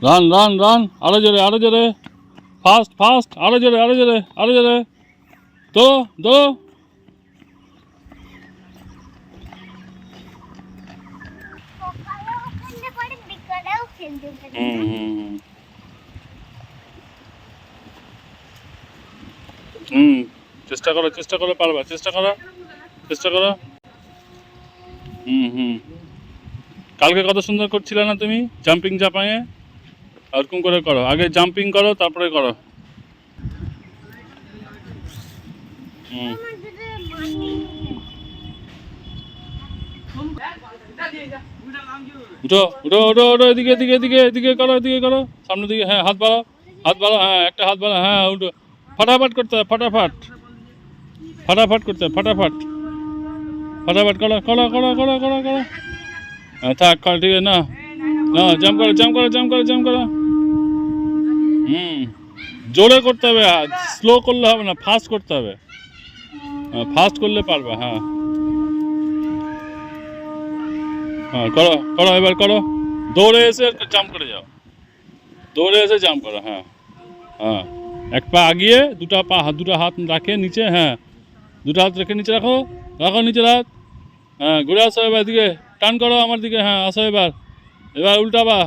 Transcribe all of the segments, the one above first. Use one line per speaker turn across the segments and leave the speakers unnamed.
Run run run, আরো জোরে আরো জোরে, ফাস্ট ফাস্ট, আরো জোরে আরো জোরে আরো জোরে, তো দো। হুম, চেষ্টা করো পারবা, চেষ্টা করো চেষ্টা করো। হুম। কালকে কত সুন্দর করছিলে না তুমি, জাম্পিং জাপাঙে? ওরকম করে করো, আগে জাম্পিং করো তারপরে করো। হুম। উঠো উঠো উঠো উঠো, এদিকে এদিকে এদিকে এদিকে করো, এদিকে করো, সামনের দিকে, হ্যাঁ হাত বাড়াও, হাত বাড়াও, হ্যাঁ একটা হাত বাড়াও, হ্যাঁ উঠো, ফটাফট করতে হবে, ফটাফট ফটাফট করতে হবে, ফটাফট ফটাফট করো করো করো করো করো করো। হ্যাঁ থাক, ঠিক আছে, না না, জাম্প করো জাম্প করো জাম্প করো জাম্প করো। হুম, জোরে করতে হবে, স্লো করলে হবে না, ফাস্ট করতে হবে, ফাস্ট করলে পারবে। হ্যাঁ হ্যাঁ, করো করো, এবার করো, দৌড়ে এসে জাম্প করে যাও, দৌড়ে এসে জাম্প করো। হ্যাঁ হ্যাঁ, এক পা আগিয়ে, দুটো হাত রাখে নিচে, হ্যাঁ দুটো হাত রেখে নিচে রাখো, রাখো নিচের হাত, হ্যাঁ ঘুরে আসো এবার দিকে, টান করো আমার দিকে, হ্যাঁ আসো এবার, এবার উল্টাবা,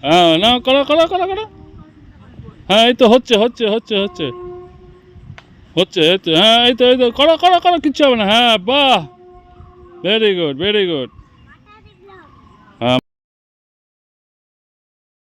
হ্যাঁ না করো করো করো করো, হ্যাঁ এই তো হচ্ছে হচ্ছে হচ্ছে হচ্ছে হচ্ছে, এই তো, হ্যাঁ এই তো করো করো করো, কিচ্ছু হবে না, হ্যাঁ বাহ, ভেরি গুড ভেরি গুড।